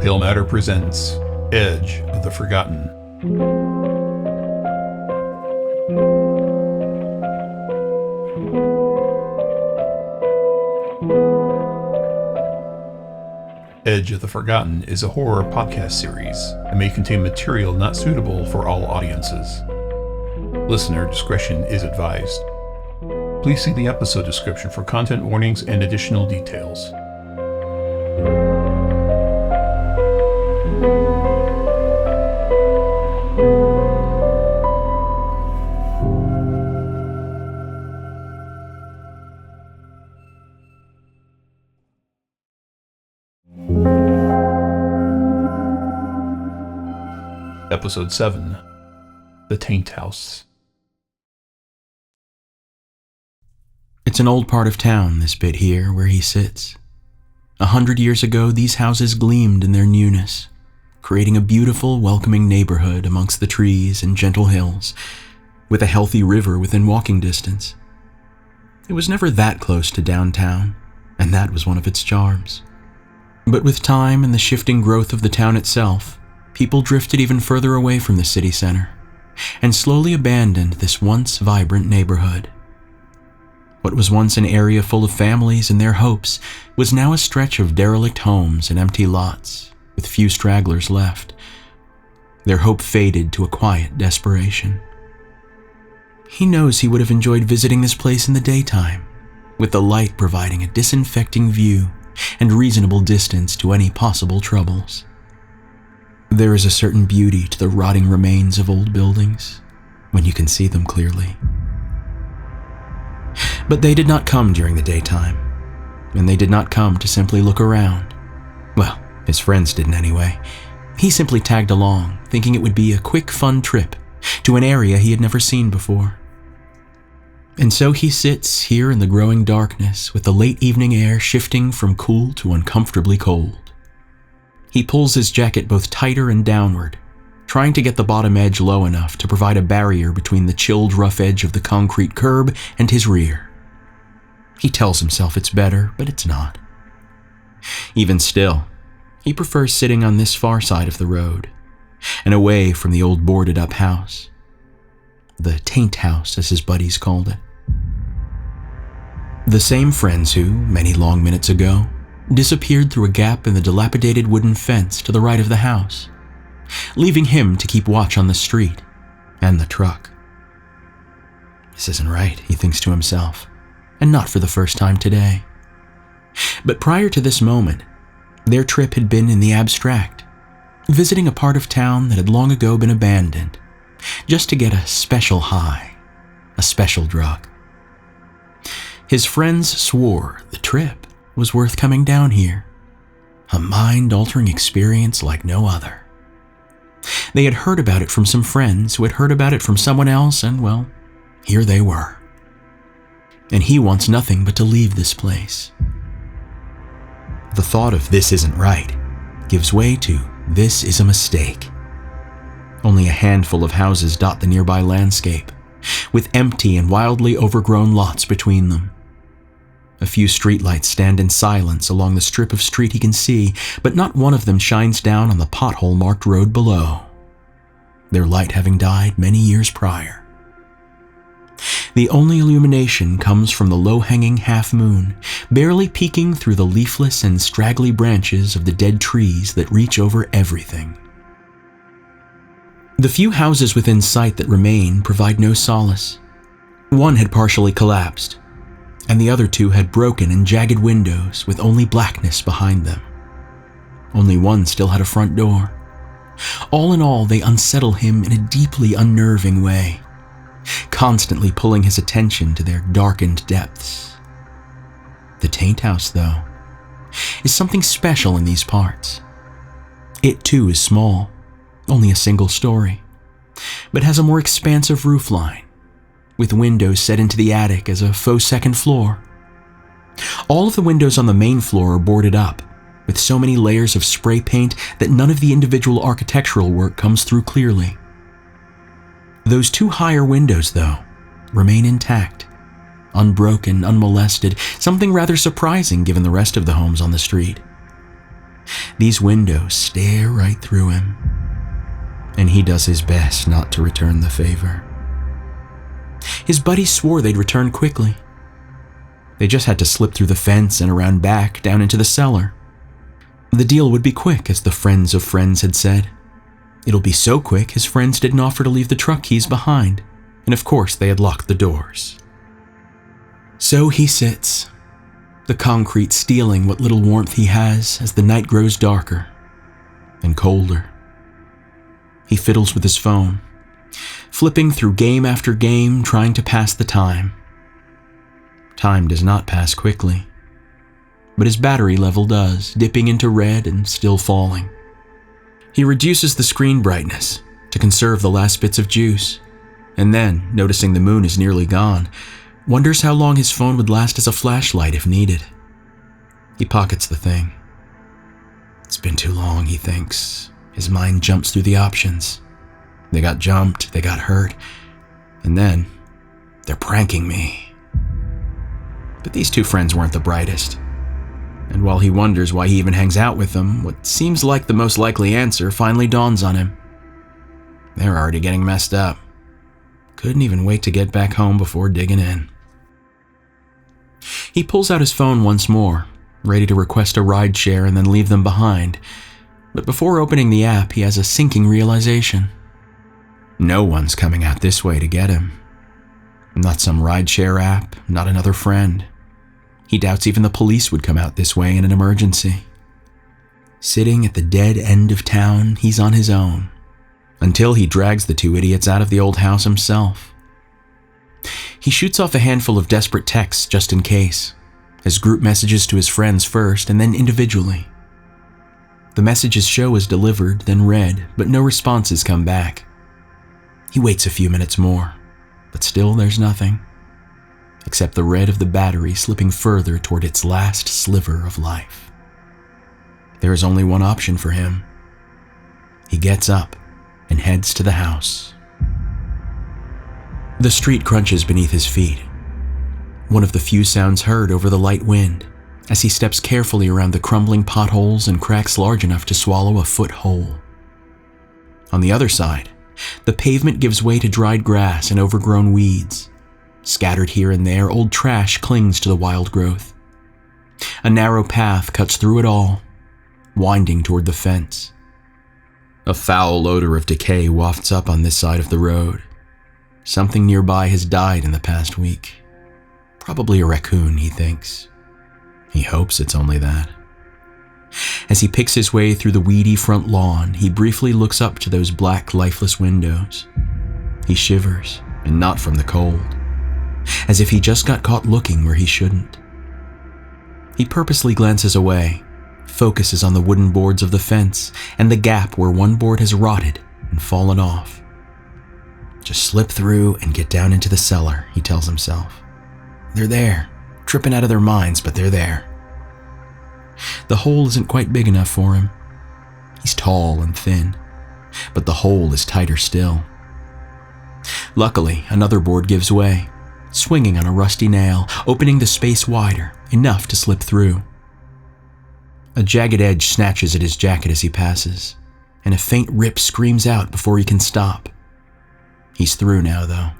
Pale Matter presents Edge of the Forgotten. Edge of the Forgotten is a horror podcast series and may contain material not suitable for all audiences. Listener discretion is advised. Please see the episode description for content warnings and additional details. Episode 7, The Taint House. It's an old part of town, this bit here, where he sits. 100 years ago, these houses gleamed in their newness, creating a beautiful, welcoming neighborhood amongst the trees and gentle hills, with a healthy river within walking distance. It was never that close to downtown, and that was one of its charms. But with time and the shifting growth of the town itself, people drifted even further away from the city center, and slowly abandoned this once vibrant neighborhood. What was once an area full of families and their hopes was now a stretch of derelict homes and empty lots, with few stragglers left. Their hope faded to a quiet desperation. He knows he would have enjoyed visiting this place in the daytime, with the light providing a disinfecting view and reasonable distance to any possible troubles. There is a certain beauty to the rotting remains of old buildings when you can see them clearly. But they did not come during the daytime, and they did not come to simply look around. Well, his friends didn't anyway. He simply tagged along, thinking it would be a quick, fun trip to an area he had never seen before. And so he sits here in the growing darkness with the late evening air shifting from cool to uncomfortably cold. He pulls his jacket both tighter and downward, trying to get the bottom edge low enough to provide a barrier between the chilled rough edge of the concrete curb and his rear. He tells himself it's better, but it's not. Even still, he prefers sitting on this far side of the road, and away from the old boarded-up house. The Taint House, as his buddies called it. The same friends who, many long minutes ago, disappeared through a gap in the dilapidated wooden fence to the right of the house, leaving him to keep watch on the street and the truck. This isn't right, he thinks to himself, and not for the first time today. But prior to this moment, their trip had been in the abstract, visiting a part of town that had long ago been abandoned, just to get a special high, a special drug. His friends swore the trip was worth coming down here, a mind-altering experience like no other. They had heard about it from some friends who had heard about it from someone else, and well, here they were. And he wants nothing but to leave this place. The thought of this isn't right gives way to this is a mistake. Only a handful of houses dot the nearby landscape, with empty and wildly overgrown lots between them. A few streetlights stand in silence along the strip of street he can see, but not one of them shines down on the pothole-marked road below, their light having died many years prior. The only illumination comes from the low-hanging half-moon, barely peeking through the leafless and straggly branches of the dead trees that reach over everything. The few houses within sight that remain provide no solace. One had partially collapsed, and the other two had broken and jagged windows with only blackness behind them. Only one still had a front door. All in all, they unsettle him in a deeply unnerving way, constantly pulling his attention to their darkened depths. The Taint House, though, is something special in these parts. It too is small, only a single story, but has a more expansive roofline, with windows set into the attic as a faux second floor. All of the windows on the main floor are boarded up, with so many layers of spray paint that none of the individual architectural work comes through clearly. Those two higher windows, though, remain intact, unbroken, unmolested, something rather surprising given the rest of the homes on the street. These windows stare right through him, and he does his best not to return the favor. His buddies swore they'd return quickly. They just had to slip through the fence and around back down into the cellar. The deal would be quick, as the friends of friends had said. It'll be so quick his friends didn't offer to leave the truck keys behind, and of course they had locked the doors. So he sits, the concrete stealing what little warmth he has as the night grows darker and colder. He fiddles with his phone, flipping through game after game, trying to pass the time. Time does not pass quickly, but his battery level does, dipping into red and still falling. He reduces the screen brightness to conserve the last bits of juice, and then, noticing the moon is nearly gone, wonders how long his phone would last as a flashlight if needed. He pockets the thing. It's been too long, he thinks. His mind jumps through the options. They got jumped, they got hurt, and then they're pranking me. But these two friends weren't the brightest. And while he wonders why he even hangs out with them, what seems like the most likely answer finally dawns on him. They're already getting messed up. Couldn't even wait to get back home before digging in. He pulls out his phone once more, ready to request a ride share and then leave them behind. But before opening the app, he has a sinking realization. No one's coming out this way to get him. Not some rideshare app, not another friend. He doubts even the police would come out this way in an emergency. Sitting at the dead end of town, he's on his own, until he drags the two idiots out of the old house himself. He shoots off a handful of desperate texts just in case, as group messages to his friends first and then individually. The messages show as delivered, then read, but no responses come back. He waits a few minutes more, but still there's nothing, except the red of the battery slipping further toward its last sliver of life. There is only one option for him. He gets up and heads to the house. The street crunches beneath his feet, one of the few sounds heard over the light wind, as he steps carefully around the crumbling potholes and cracks large enough to swallow a foot whole. On the other side, the pavement gives way to dried grass and overgrown weeds. Scattered here and there, old trash clings to the wild growth. A narrow path cuts through it all, winding toward the fence. A foul odor of decay wafts up on this side of the road. Something nearby has died in the past week. Probably a raccoon, he thinks. He hopes it's only that. As he picks his way through the weedy front lawn, he briefly looks up to those black, lifeless windows. He shivers, and not from the cold, as if he just got caught looking where he shouldn't. He purposely glances away, focuses on the wooden boards of the fence and the gap where one board has rotted and fallen off. Just slip through and get down into the cellar, he tells himself. They're there, tripping out of their minds, but they're there. The hole isn't quite big enough for him. He's tall and thin, but the hole is tighter still. Luckily, another board gives way, swinging on a rusty nail, opening the space wider, enough to slip through. A jagged edge snatches at his jacket as he passes, and a faint rip screams out before he can stop. He's through now, though.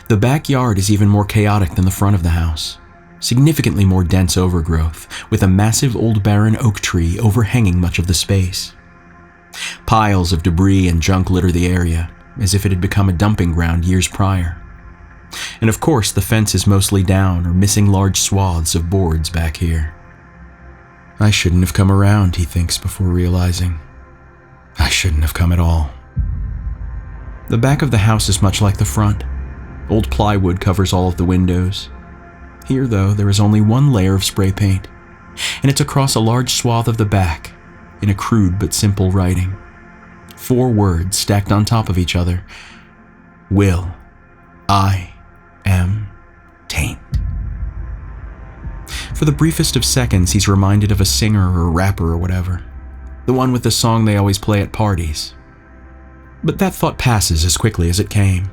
The backyard is even more chaotic than the front of the house, significantly more dense overgrowth, with a massive old barren oak tree overhanging much of the space. Piles of debris and junk litter the area, as if it had become a dumping ground years prior. And of course, the fence is mostly down or missing large swaths of boards back here. I shouldn't have come around, he thinks before realizing. I shouldn't have come at all. The back of the house is much like the front. Old plywood covers all of the windows. Here, though, there is only one layer of spray paint, and it's across a large swath of the back, in a crude but simple writing. 4 words stacked on top of each other. Will. I am Taint. For the briefest of seconds, he's reminded of a singer or rapper or whatever. The one with the song they always play at parties. But that thought passes as quickly as it came.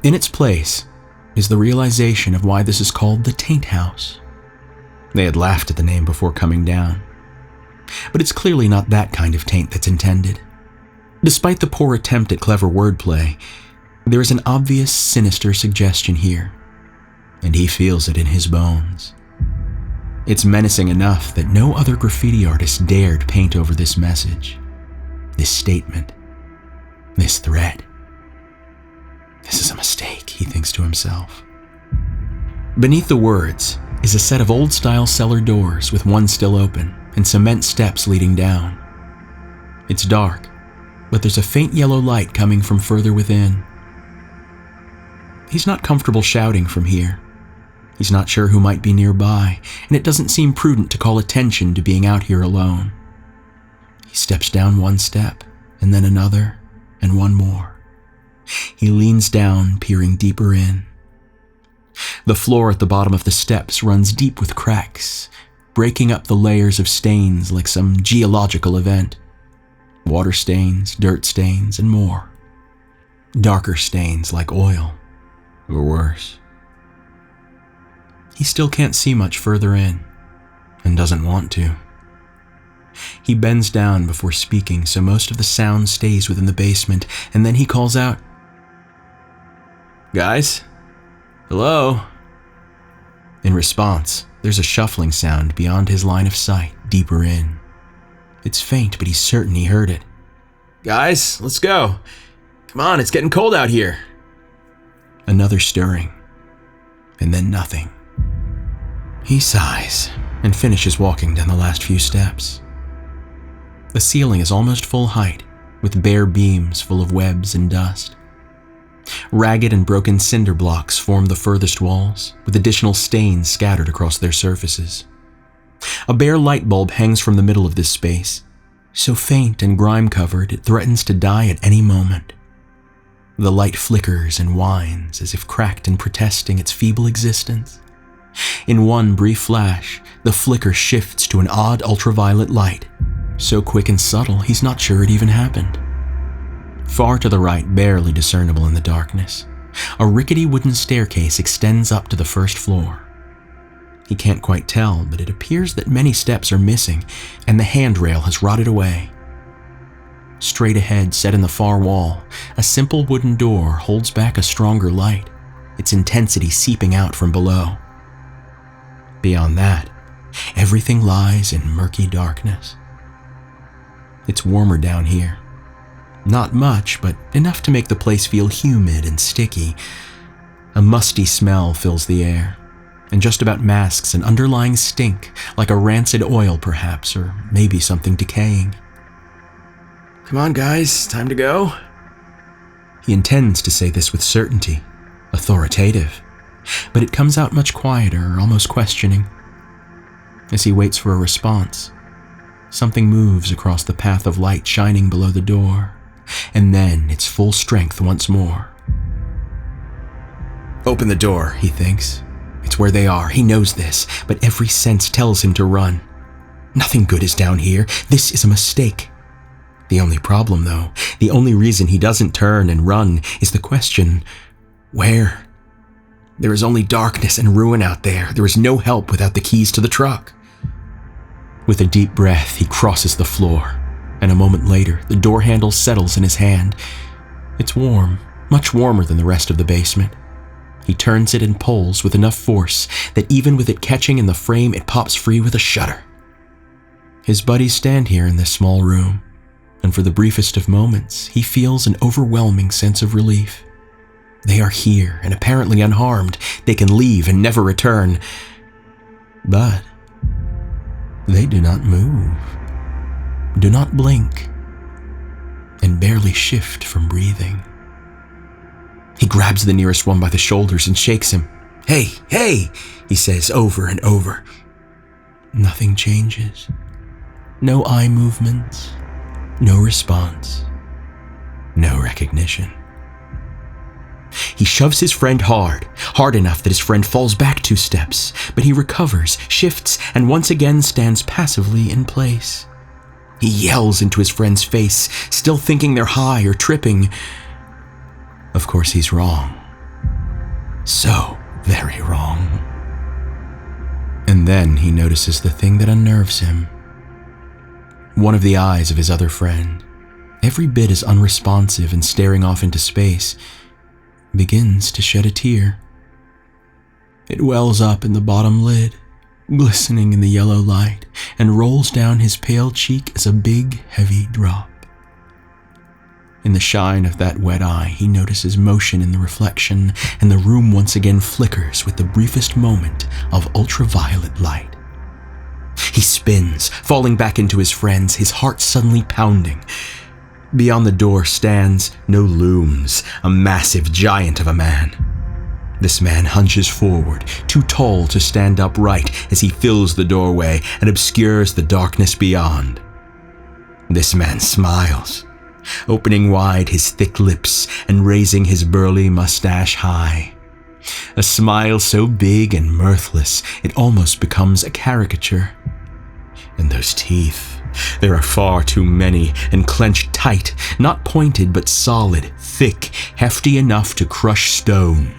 In its place is the realization of why this is called the Taint House. They had laughed at the name before coming down, But it's clearly not that kind of taint that's intended. Despite the poor attempt at clever wordplay, there is an obvious sinister suggestion here, and he feels it in his bones. It's menacing enough that no other graffiti artist dared paint over this message, this statement, this threat. This is a mistake, he thinks to himself. Beneath the words is a set of old-style cellar doors with one still open and cement steps leading down. It's dark, but there's a faint yellow light coming from further within. He's not comfortable shouting from here. He's not sure who might be nearby, and it doesn't seem prudent to call attention to being out here alone. He steps down one step, and then another, and one more. He leans down, peering deeper in. The floor at the bottom of the steps runs deep with cracks, breaking up the layers of stains like some geological event. Water stains, dirt stains, and more. Darker stains like oil, or worse. He still can't see much further in, and doesn't want to. He bends down before speaking so most of the sound stays within the basement, and then he calls out, "Guys? Hello?" In response, there's a shuffling sound beyond his line of sight, deeper in. It's faint, but he's certain he heard it. "Guys, let's go. Come on, it's getting cold out here." Another stirring, and then nothing. He sighs and finishes walking down the last few steps. The ceiling is almost full height, with bare beams full of webs and dust. Ragged and broken cinder blocks form the furthest walls, with additional stains scattered across their surfaces. A bare light bulb hangs from the middle of this space, so faint and grime-covered it threatens to die at any moment. The light flickers and whines as if cracked and protesting its feeble existence. In one brief flash, the flicker shifts to an odd ultraviolet light, so quick and subtle he's not sure it even happened. Far to the right, barely discernible in the darkness, a rickety wooden staircase extends up to the first floor. He can't quite tell, but it appears that many steps are missing, and the handrail has rotted away. Straight ahead, set in the far wall, a simple wooden door holds back a stronger light, its intensity seeping out from below. Beyond that, everything lies in murky darkness. It's warmer down here. Not much, but enough to make the place feel humid and sticky. A musty smell fills the air, and just about masks an underlying stink, like a rancid oil perhaps, or maybe something decaying. "Come on, guys, time to go." He intends to say this with certainty, authoritative, but it comes out much quieter, almost questioning. As he waits for a response, something moves across the path of light shining below the door, and then its full strength once more. Open the door, he thinks. It's where they are, he knows this, but every sense tells him to run. Nothing good is down here, this is a mistake. The only problem, though, the only reason he doesn't turn and run is the question, where? There is only darkness and ruin out there. There is no help without the keys to the truck. With a deep breath, he crosses the floor, and a moment later, the door handle settles in his hand. It's warm, much warmer than the rest of the basement. He turns it and pulls with enough force that even with it catching in the frame, it pops free with a shudder. His buddies stand here in this small room, and for the briefest of moments, he feels an overwhelming sense of relief. They are here and apparently unharmed. They can leave and never return. But they do not move, do not blink, and barely shift from breathing. He grabs the nearest one by the shoulders and shakes him. "Hey, hey," he says over and over. Nothing changes. No eye movements, no response, no recognition. He shoves his friend hard enough that his friend falls back 2 steps, but he recovers, shifts, and once again stands passively in place. He yells into his friend's face, still thinking they're high or tripping. Of course he's wrong. So very wrong. And then he notices the thing that unnerves him. one of the eyes of his other friend, every bit as unresponsive and staring off into space, begins to shed a tear. It wells up in the bottom lid, glistening in the yellow light, and rolls down his pale cheek as a big, heavy drop. In the shine of that wet eye, he notices motion in the reflection, and the room once again flickers with the briefest moment of ultraviolet light. He spins, falling back into his friends, his heart suddenly pounding. Beyond the door stands, no looms, a massive giant of a man. This man hunches forward, too tall to stand upright as he fills the doorway and obscures the darkness beyond. This man smiles, opening wide his thick lips and raising his burly mustache high. A smile so big and mirthless it almost becomes a caricature. And those teeth, there are far too many and clenched tight, not pointed but solid, thick, hefty enough to crush stone.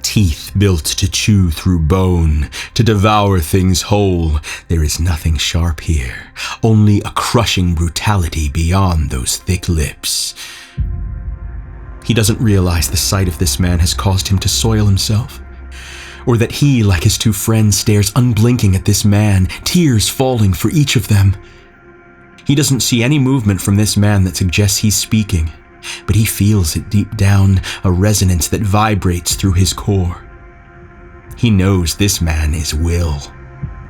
Teeth built to chew through bone, to devour things whole. There is nothing sharp here, only a crushing brutality beyond those thick lips. He doesn't realize the sight of this man has caused him to soil himself, or that he, like his two friends, stares unblinking at this man, tears falling for each of them. He doesn't see any movement from this man that suggests he's speaking, but he feels it deep down, a resonance that vibrates through his core. He knows this man is Will.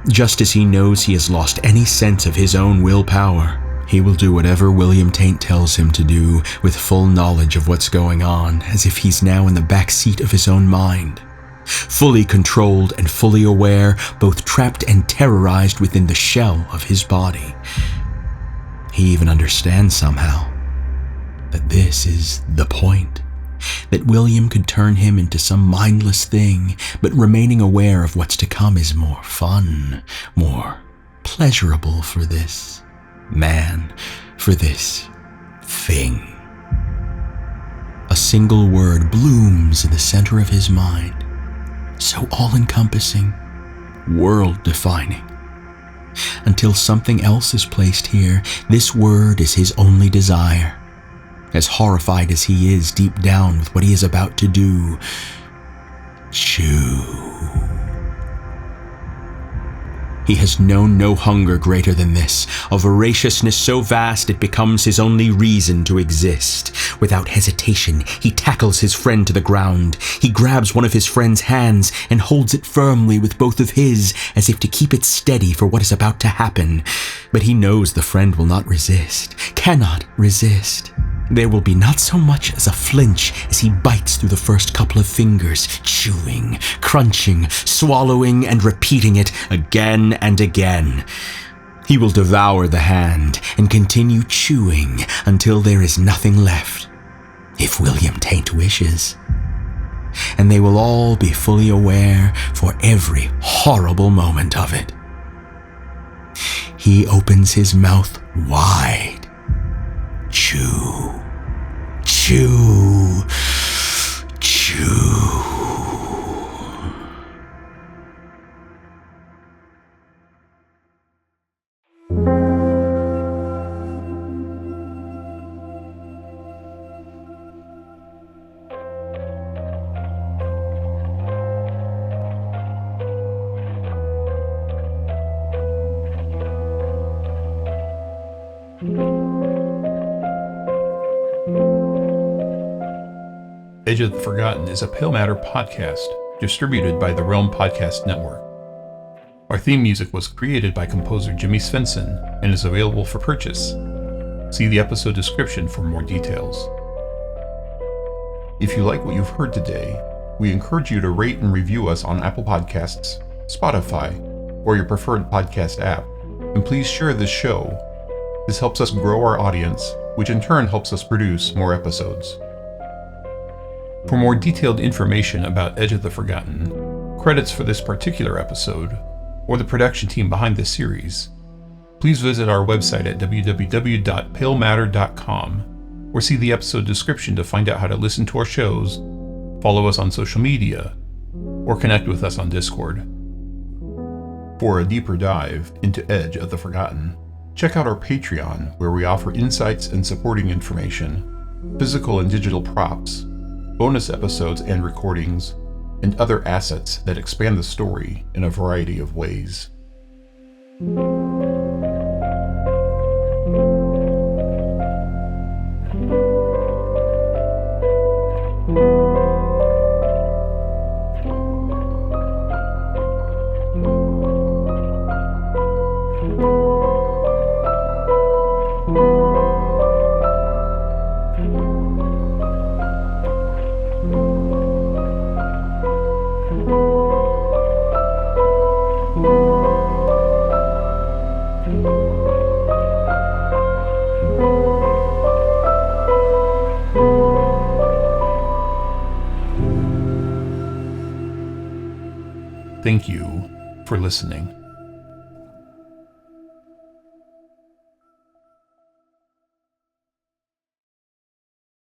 Just as he knows he has lost any sense of his own willpower, he will do whatever William Taint tells him to do with full knowledge of what's going on, as if he's now in the back seat of his own mind. Fully controlled and fully aware, both trapped and terrorized within the shell of his body. He even understands somehow that this is the point, that William could turn him into some mindless thing, but remaining aware of what's to come is more fun, more pleasurable for this man, for this thing. A single word blooms in the center of his mind, so all-encompassing, world-defining. Until something else is placed here, this word is his only desire. As horrified as he is deep down with what he is about to do, chew. He has known no hunger greater than this, a voraciousness so vast it becomes his only reason to exist. Without hesitation, he tackles his friend to the ground. He grabs one of his friend's hands and holds it firmly with both of his, as if to keep it steady for what is about to happen. But he knows the friend will not resist, cannot resist. There will be not so much as a flinch as he bites through the first couple of fingers, chewing, crunching, swallowing, and repeating it again and again. He will devour the hand and continue chewing until there is nothing left, if William Taint wishes. And they will all be fully aware for every horrible moment of it. He opens his mouth wide. Chew, chew, chew. Edge of the Forgotten is a Pale Matter podcast distributed by the Realm Podcast Network. Our theme music was created by composer Jimmy Svensson and is available for purchase. See the episode description for more details. If you like what you've heard today, we encourage you to rate and review us on Apple Podcasts, Spotify, or your preferred podcast app, and please share this show. This helps us grow our audience, which in turn helps us produce more episodes. For more detailed information about Edge of the Forgotten, credits for this particular episode, or the production team behind this series, please visit our website at www.palematter.com, or see the episode description to find out how to listen to our shows, follow us on social media, or connect with us on Discord. For a deeper dive into Edge of the Forgotten, Check out our Patreon, where we offer insights and supporting information, physical and digital props, bonus episodes and recordings, and other assets that expand the story in a variety of ways. Thank you for listening.